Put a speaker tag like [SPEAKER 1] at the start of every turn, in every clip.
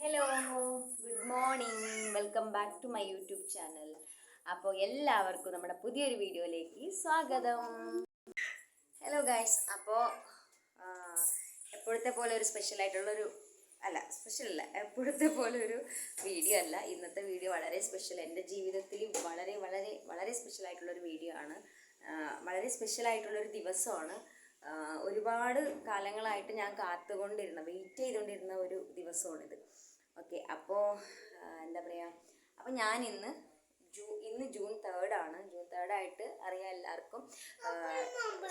[SPEAKER 1] Hello, good morning. Welcome back to my YouTube channel. അപ്പോൾ എല്ലാവർക്കും നമ്മുടെ പുതിയൊരു വീഡിയോയിലേക്ക് സ്വാഗതം. ഹലോ ഗൈസ്, അപ്പോൾ എപ്പോഴത്തെ പോലെ ഒരു സ്പെഷ്യലായിട്ടുള്ളൊരു സ്പെഷ്യലല്ല, എപ്പോഴത്തെ പോലെ ഒരു വീഡിയോ അല്ല. ഇന്നത്തെ വീഡിയോ വളരെ സ്പെഷ്യൽ, എൻ്റെ ജീവിതത്തിൽ വളരെ വളരെ വളരെ സ്പെഷ്യലായിട്ടുള്ളൊരു വീഡിയോ ആണ്. വളരെ സ്പെഷ്യലായിട്ടുള്ളൊരു ദിവസമാണ്. ഒരുപാട് കാലങ്ങളായിട്ട് ഞാൻ വെയിറ്റ് ചെയ്തുകൊണ്ടിരുന്ന ഒരു ദിവസമാണിത്. ഓക്കെ, അപ്പോൾ എന്താ പറയുക, അപ്പോൾ ഞാൻ ഇന്ന് ജൂൺ 3 ആണ്. ജൂൺ 3 ആയിട്ട് അറിയാം എല്ലാവർക്കും,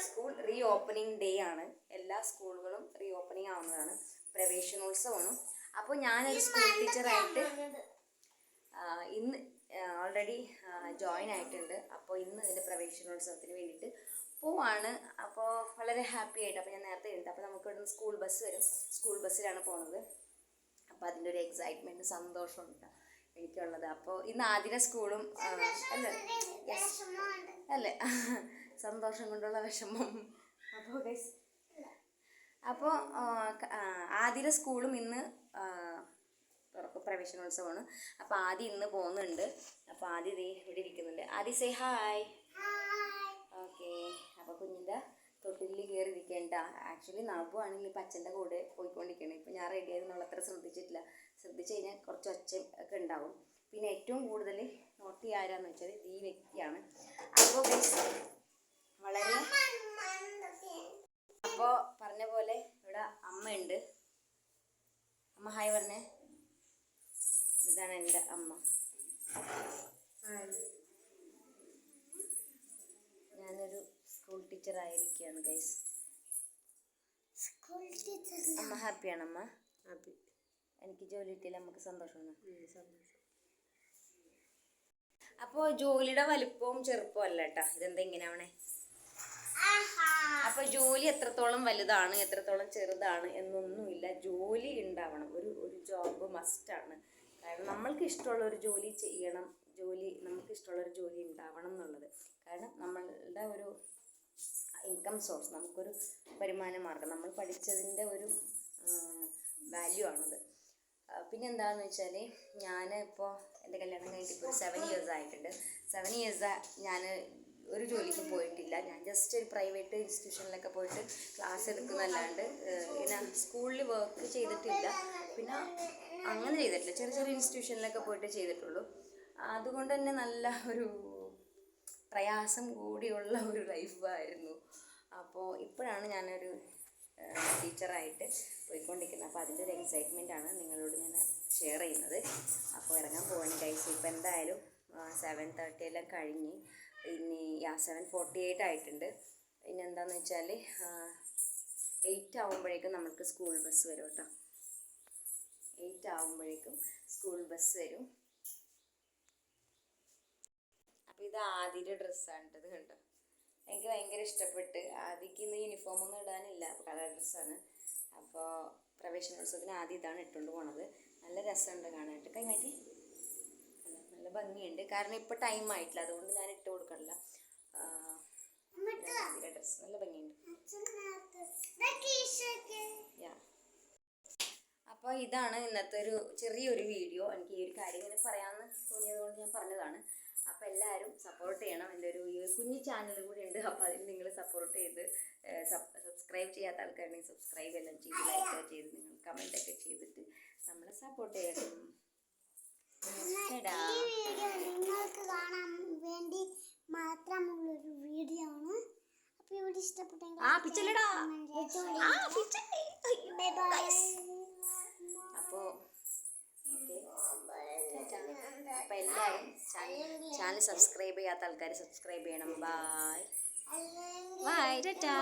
[SPEAKER 1] സ്കൂൾ റീ ഓപ്പണിംഗ് ഡേ ആണ്. എല്ലാ സ്കൂളുകളും റീ ഓപ്പണിംഗ് ആവുന്നതാണ്, പ്രവേശനോത്സവമാണ്. അപ്പോൾ ഞാനൊരു സ്കൂൾ ടീച്ചറായിട്ട് ഇന്ന് ഓൾറെഡി ജോയിൻ ആയിട്ടുണ്ട്. അപ്പോൾ ഇന്ന് ഇതിൻ്റെ പ്രവേശനോത്സവത്തിന് വേണ്ടിയിട്ട് പോവാണ്. അപ്പോൾ വളരെ ഹാപ്പി ആയിട്ട്, അപ്പോൾ ഞാൻ നേരത്തെ ഉണ്ട്. അപ്പോൾ നമുക്ക് ഇവിടുന്ന് സ്കൂൾ ബസ് വരും, സ്കൂൾ ബസ്സിലാണ് പോകുന്നത്. അപ്പോൾ അതിൻ്റെ ഒരു എക്സൈറ്റ്മെൻറ്റ്, സന്തോഷമുണ്ട് എനിക്കുള്ളത്. അപ്പോൾ ഇന്ന് ആദ്യ സ്കൂളും അല്ലേ സന്തോഷം കൊണ്ടുള്ള വിഷമം. അപ്പോൾ ആദ്യ സ്കൂളും ഇന്ന് പ്രവേശനോത്സവമാണ്. അപ്പോൾ ആദ്യം ഇന്ന് പോകുന്നുണ്ട്. അപ്പോൾ ആദ്യം ഇവിടെ ഇരിക്കുന്നുണ്ട്. ആദ്യം സേ ഹായ്. ഓക്കെ, അപ്പോൾ കുഞ്ഞിൻ്റെ തൊട്ടിലിൽ കയറി ഇരിക്കേണ്ട. ആക്ച്വലി നബു ആണെങ്കിൽ ഇപ്പം അച്ഛൻ്റെ കൂടെ പോയിക്കൊണ്ടിരിക്കണം. ഇപ്പം ഞാൻ റെഡി ആയതെന്നുള്ള അത്ര ശ്രദ്ധിച്ചിട്ടില്ല. ശ്രദ്ധിച്ചു കഴിഞ്ഞാൽ കുറച്ച് ഒച്ച ഒക്കെ ഉണ്ടാവും. പിന്നെ ഏറ്റവും കൂടുതൽ നോട്ട് ചെയ്യാരാന്ന് വെച്ചാൽ ഈ വ്യക്തിയാണ്. അപ്പോൾ വളരെ അപ്പോൾ പറഞ്ഞ പോലെ ഇവിടെ അമ്മയുണ്ട്. അമ്മ ഹായ് പറഞ്ഞേ. ഇതാണ് എൻ്റെ അമ്മ. ഞാനൊരു സ്കൂൾ ടീച്ചർ ആയിരിക്കുകയാണ് ഗൈസ്. അമ്മ ഹാപ്പിയാണ്? അമ്മ ഹാപ്പി. എനിക്ക് ജോലി കിട്ടിയില്ല, നമുക്ക് സന്തോഷമാണ്. അപ്പോൾ ജോലിയുടെ വലുപ്പവും ചെറുപ്പവും അല്ല കേട്ടോ, ഇതെന്താ ഇങ്ങനെ ആവണേ. അപ്പോൾ ജോലി എത്രത്തോളം വലുതാണ് എത്രത്തോളം ചെറുതാണ് എന്നൊന്നുമില്ല. ജോലി ഉണ്ടാവണം, ഒരു ജോബ് മസ്റ്റാണ്. കാരണം നമ്മൾക്ക് ഇഷ്ടമുള്ളൊരു ജോലി ചെയ്യണം, നമുക്ക് ഇഷ്ടമുള്ളൊരു ജോലി ഉണ്ടാവണം എന്നുള്ളത്. കാരണം നമ്മളുടെ ഒരു ഇൻകം സോഴ്സ്, നമുക്കൊരു വരുമാന മാർഗം, നമ്മൾ പഠിച്ചതിൻ്റെ ഒരു വാല്യൂ ആണത്. പിന്നെ എന്താണെന്ന് വെച്ചാൽ, ഞാൻ ഇപ്പോൾ എൻ്റെ കല്യാണം കഴിഞ്ഞിട്ട് ഇപ്പോൾ 7 ഇയേഴ്സ് ആയിട്ടുണ്ട്. 7 ഇയേഴ്സ് ഞാൻ ഒരു ജോലിക്കും പോയിട്ടില്ല. ഞാൻ ജസ്റ്റ് ഒരു പ്രൈവറ്റ് ഇൻസ്റ്റിറ്റ്യൂഷനിലൊക്കെ പോയിട്ട് ക്ലാസ് എടുക്കുന്നതല്ലാണ്ട് പിന്നെ സ്കൂളിൽ വർക്ക് ചെയ്തിട്ടില്ല. പിന്നെ അങ്ങനെ ചെയ്തിട്ടില്ല, ചെറിയ ചെറിയ ഇൻസ്റ്റിറ്റ്യൂഷനിലൊക്കെ പോയിട്ട് ചെയ്തിട്ടുള്ളൂ. അതുകൊണ്ട് തന്നെ നല്ല ഒരു പ്രയാസം കൂടിയുള്ള ഒരു ലൈഫായിരുന്നു. അപ്പോൾ ഇപ്പോഴാണ് ഞാനൊരു ടീച്ചറായിട്ട് പോയിക്കൊണ്ടിരിക്കുന്നത്. അപ്പോൾ അതിൻ്റെ ഒരു എക്സൈറ്റ്മെൻറ്റാണ് നിങ്ങളോട് ഞാൻ ഷെയർ ചെയ്യുന്നത്. അപ്പോൾ ഇറങ്ങാൻ പോവാണ് ഗൈസ്. ഇപ്പോൾ എന്തായാലും 7:30 എല്ലാം കഴിഞ്ഞ്, ഇനി 7:48 ആയിട്ടുണ്ട്. ഇനി എന്താണെന്ന് വെച്ചാൽ 8 ആകുമ്പോഴേക്കും നമുക്ക് സ്കൂൾ ബസ് വരും കേട്ടോ. 8 ആകുമ്പോഴേക്കും സ്കൂൾ ബസ് വരും. അപ്പോൾ ഇത് ആദ്യയുടെ ഡ്രസ്സാണ് കേട്ടത്, കണ്ടോ. എനിക്ക് ഭയങ്കര ഇഷ്ടപ്പെട്ട്. ആദ്യക്ക് ഇന്ന് യൂണിഫോമൊന്നും ഇടാനില്ല, കളർ ഡ്രസ്സാണ്. അപ്പോൾ പ്രവേശനോത്സവത്തിന് ആദ്യം ഇതാണ് ഇട്ടുകൊണ്ട് പോണത്. നല്ല രസമുണ്ട് കാണാനായിട്ട്. കൈമാറ്റി നല്ല ഭംഗിയുണ്ട്. കാരണം ഇപ്പോൾ ടൈം ആയിട്ടില്ല, അതുകൊണ്ട് ഞാൻ ഇട്ട് കൊടുക്കണില്ല. ആദ്യയുടെ ഡ്രസ്സ് നല്ല ഭംഗിയുണ്ട്. അപ്പോൾ ഇതാണ് ഇന്നത്തെ ഒരു ചെറിയൊരു വീഡിയോ. എനിക്ക് ഈ ഒരു കാര്യം ഇങ്ങനെ പറയാമെന്ന് തോന്നിയത് കൊണ്ട് ഞാൻ പറഞ്ഞതാണ്. അപ്പോൾ എല്ലാവരും സപ്പോർട്ട് ചെയ്യണം. എൻ്റെ ഒരു കുഞ്ഞു ചാനൽ കൂടി ഉണ്ട്. അപ്പോൾ അതിന് നിങ്ങൾ സപ്പോർട്ട് ചെയ്ത് സബ്സ്ക്രൈബ് ചെയ്യാത്ത ആൾക്കാരുണ്ടെങ്കിൽ സബ്സ്ക്രൈബ് എല്ലാം ചെയ്ത് ലൈക്ക് ചെയ്ത് നിങ്ങൾ കമൻറ്റൊക്കെ ചെയ്തിട്ട് നമ്മളെ സപ്പോർട്ട് ചെയ്യണം.
[SPEAKER 2] നിങ്ങൾക്ക് കാണാൻ വേണ്ടി മാത്രമുള്ളൊരു വീഡിയോ ആണ്. അപ്പോൾ ഇവിടെ ഇഷ്ടപ്പെട്ടെങ്കിൽ
[SPEAKER 1] അപ്പോൾ എല്ലാവരും ചാനൽ സബ്സ്ക്രൈബ് ചെയ്യാത്ത ആൾക്കാർ സബ്സ്ക്രൈബ് ചെയ്യണം. Bye bye Tata.